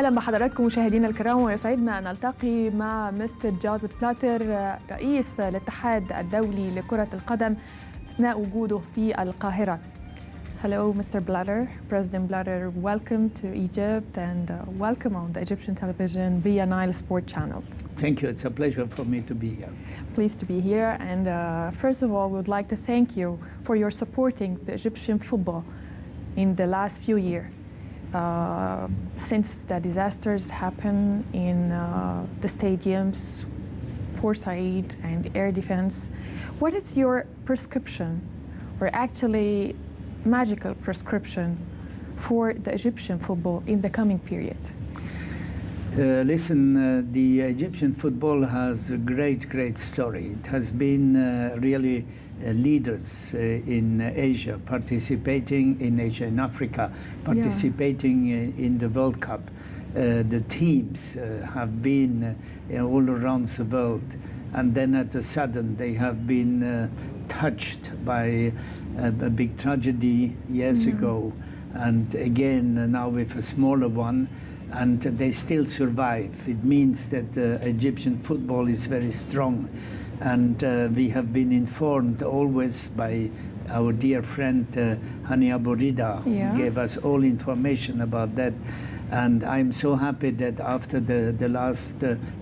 أهلا بحضراتكم مشاهدينا الكرام، ويسعدنا أن نلتقي مع مستر جوزيف بلاتر رئيس الاتحاد الدولي لكرة القدم أثناء وجوده في القاهرة. Hello, Mr. Bladder. President Bladder, welcome to Egypt and welcome on the Egyptian television via Nile Sport Channel. Thank you. It's a pleasure for me to be here. Pleased to be here. And first of all, we would like to thank you for your supporting the Egyptian football in the last few years. Since the disasters happened in the stadiums, Port Said and air defense, what is your prescription, or actually magical prescription, for the Egyptian football in the coming period? The Egyptian football has a great story. It has been really leaders in Asia, participating in Asia and Africa, participating in the World Cup. The teams have been all around the world, and then at a sudden they have been touched by a big tragedy years ago, and again now with a smaller one, and they still survive. It means that Egyptian football is very strong. And we have been informed always by our dear friend Hani Aburida, who gave us all information about that. And I'm so happy that after the last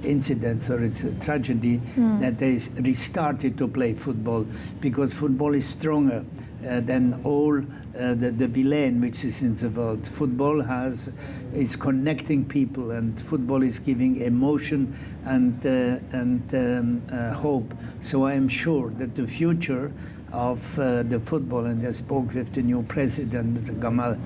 incidents, or it's a tragedy, that they restarted to play football, because football is stronger than all the villain which is in the world. Football is connecting people, and football is giving emotion and hope. So I am sure that the future of the football, and I spoke with the new president, Mr. Gamal,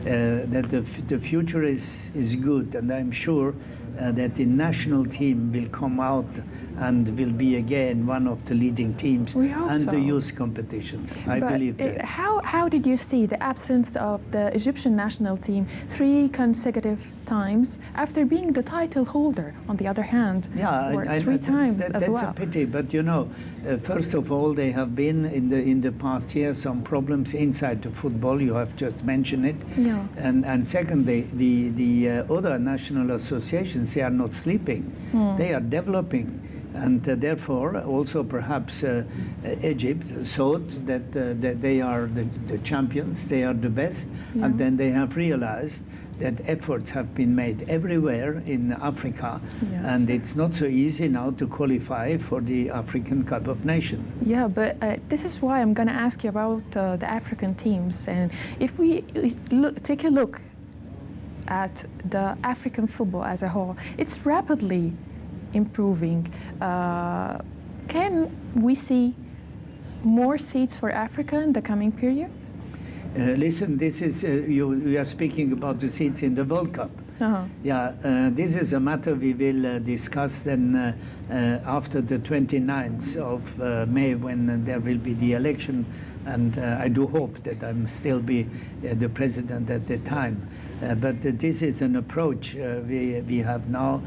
that the future is good, and I'm sure that the national team will come out and will be again one of the leading teams and the youth competitions. I believe that. How did you see the absence of the Egyptian national team 3 consecutive times after being the title holder, on the other hand, for 3 times as well? That's a pity, but you know, first of all, they have been in the past years some problems inside the football. You have just mentioned it. Yeah. And secondly, the other national associations, they are not sleeping. They are developing. And therefore, also perhaps Egypt thought that they are the champions, they are the best, and then they have realized that efforts have been made everywhere in Africa, and it's not so easy now to qualify for the African Cup of Nations. Yeah, but this is why I'm going to ask you about the African teams. And if we take a look at the African football as a whole, it's rapidly improving. Can we see more seats for Africa in the coming period? Listen, this is we are speaking about the seats in the World Cup. This is a matter we will discuss then after the 29th of May, when there will be the election, and I do hope that I'm still be the president at the time. But this is an approach we have now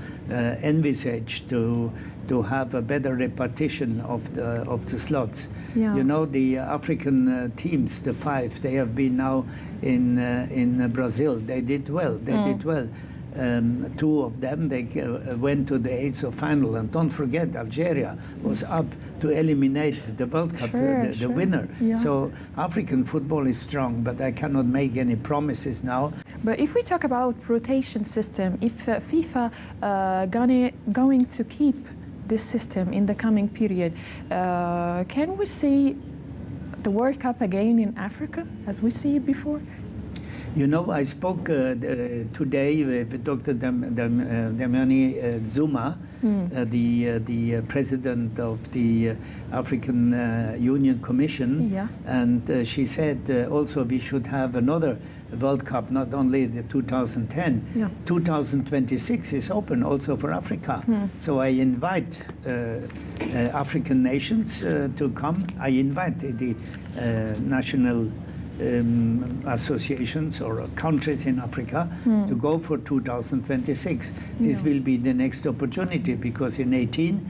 envisaged to have a better repartition of the slots. You know, the African teams, the 5, they have been now in Brazil. They did well. They did well. 2 of them, they went to the 8th of final. And don't forget, Algeria was up to eliminate the World Cup, the winner. So African football is strong, but I cannot make any promises now. But if we talk about rotation system, if FIFA going to keep this system in the coming period, can we see the World Cup again in Africa as we see it before? You know, I spoke today with Dr. Damiani Zuma, the president of the African Union Commission, and she said also we should have another World Cup, not only the 2010. 2026 is open also for Africa. So I invite African nations to come. I invite the national associations or countries in Africa to go for 2026. This will be the next opportunity, because in 18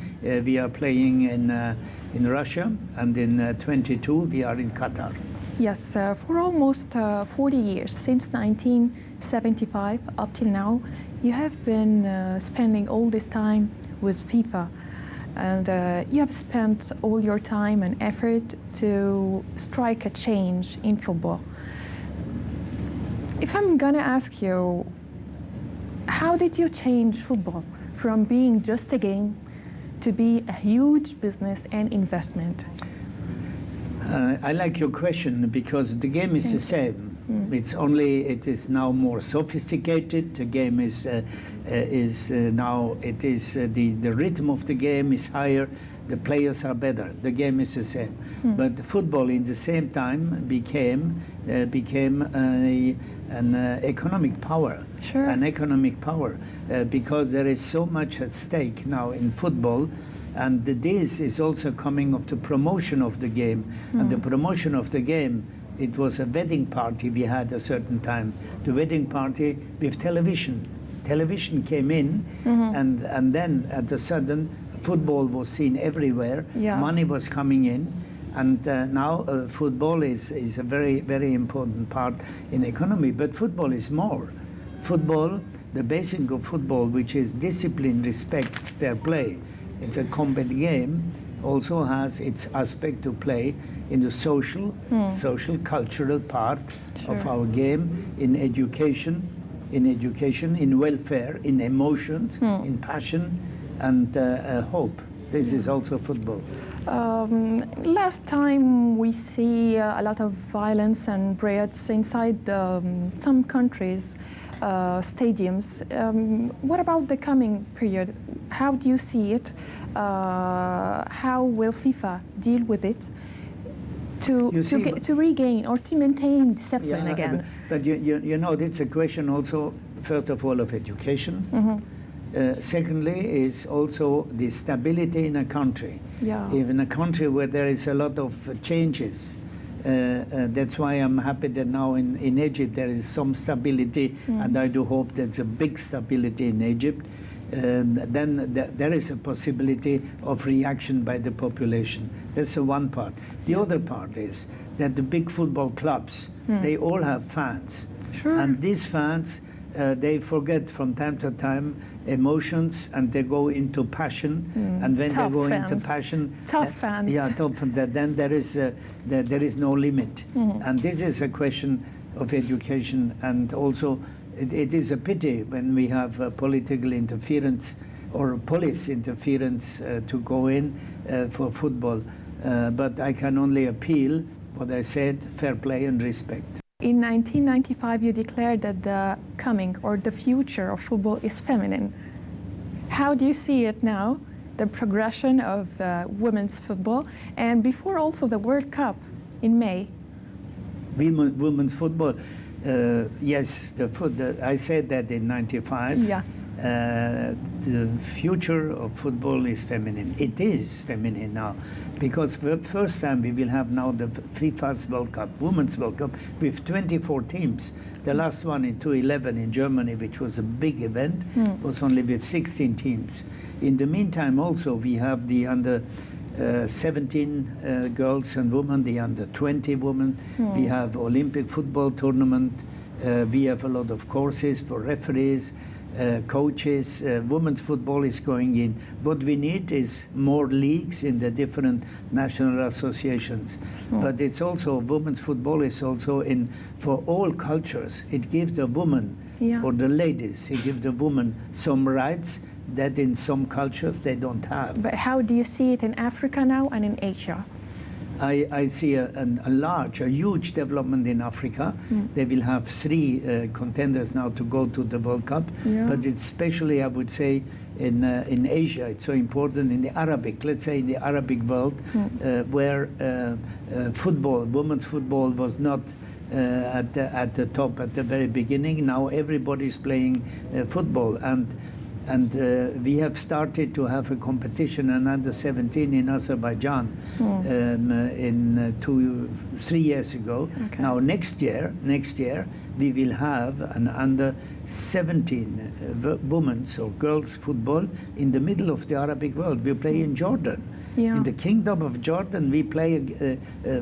we are playing in Russia, and in 22 we are in Qatar. Yes, for almost 40 years, since 1975 up till now, you have been spending all this time with FIFA, and you have spent all your time and effort to strike a change in football. If I'm gonna ask you, how did you change football from being just a game to be a huge business and investment? I like your question because the game is the same. It's only it is now more sophisticated. The game is now the rhythm of the game is higher. The players are better. The game is the same. But football, in the same time, became an economic power. Sure. An economic power because there is so much at stake now in football. And this is also coming of the promotion of the game. And the promotion of the game, it was a wedding party we had a certain time. The wedding party with television. Television came in, and then at a sudden, football was seen everywhere. Yeah. Money was coming in. And now football is a very, very important part in economy. But football is more. Football, the basic of football, which is discipline, respect, fair play, it's a combat game, also has its aspect to play in the social, cultural part of our game, in education, in welfare, in emotions, in passion, and hope. This is also football. Last time we see a lot of violence and riots inside some countries' stadiums. What about the coming period? How do you see it? How will FIFA deal with it to regain or to maintain discipline again? But you know, it's a question also, first of all, of education. Secondly, is also the stability in a country. Yeah. Even a country where there is a lot of changes. That's why I'm happy that now in Egypt there is some stability, and I do hope there's a big stability in Egypt. Then there is a possibility of reaction by the population. That's the one part. The other part is that the big football clubs, they all have fans. Sure. And these fans, they forget from time to time emotions, and they go into passion. And when Tough they go fans. into passion, Tough fans. Yeah, tough. Then there is no limit. And this is a question of education, and also it is a pity when we have political interference or police interference to go in for football. But I can only appeal what I said: fair play and respect. In 1995, you declared that the coming or the future of football is feminine. How do you see it now, the progression of women's football, and before also the World Cup in May? Women's football, yes, I said that in 95. Yeah. The future of football is feminine. It is feminine now, because for the first time we will have now the FIFA's World Cup, Women's World Cup, with 24 teams. The last one in 2011 in Germany, which was a big event, was only with 16 teams. In the meantime, also we have the under 17 girls and women, the under 20 women. We have Olympic football tournament. We have a lot of courses for referees, coaches. Women's football is going in. What we need is more leagues in the different national associations. But it's also, women's football is also in for all cultures. It gives the woman or the ladies, it gives the woman some rights that in some cultures they don't have. But how do you see it in Africa now and in Asia? I see a huge development in Africa. They will have 3 contenders now to go to the World Cup. But it's especially, I would say, in Asia. It's so important in the Arabic, let's say in the Arabic world, where football, women's football was not at the top at the very beginning. Now everybody's playing football. And we have started to have a competition in under 17 in Azerbaijan 3 years ago. Okay. Now next year we will have an under 17 women's or girls football in the middle of the Arabic world. We play in Jordan. In the Kingdom of Jordan we play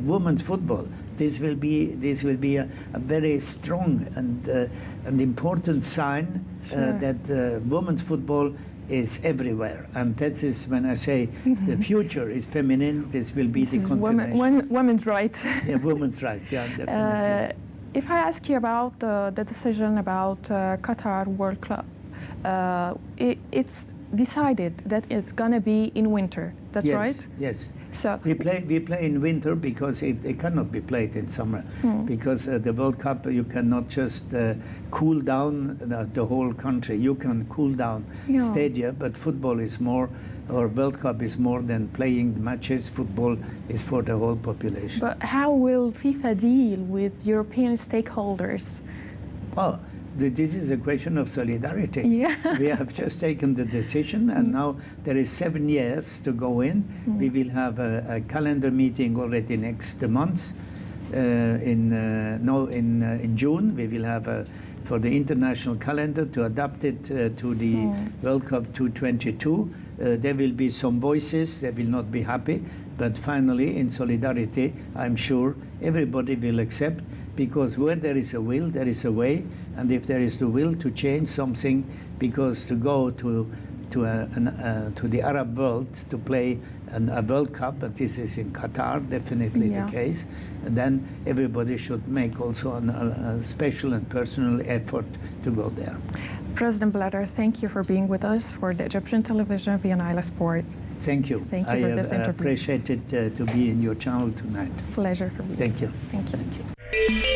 women's football. This will be a very strong and important sign that women's football is everywhere, and that is when I say the future is feminine. This will be the confirmation. Women's rights. Yeah, women's rights. Yeah, definitely. If I ask you about the decision about Qatar World Cup, it's decided that it's going to be in winter. That's yes, right? Yes. So we play in winter because it cannot be played in summer. Because the World Cup, you cannot just cool down the whole country. You can cool down stadia, but football is more, or World Cup is more than playing the matches. Football is for the whole population. But how will FIFA deal with European stakeholders? Well, this is a question of solidarity. Yeah. We have just taken the decision, and now there is 7 years to go in. We will have a calendar meeting already next month. In June, we will have for the international calendar to adapt it to the World Cup 2022. There will be some voices that will not be happy, but finally, in solidarity, I'm sure everybody will accept, because where there is a will, there is a way, and if there is the will to change something, because to go to the Arab world to play a World Cup, but this is in Qatar, definitely the case, and then everybody should make also a special and personal effort to go there. President Bladder, thank you for being with us for the Egyptian television via Nile Sport. Thank you. Thank you for this interview. I appreciate it to be in your channel tonight. Pleasure for me. Thank you. Thank you. Thank you.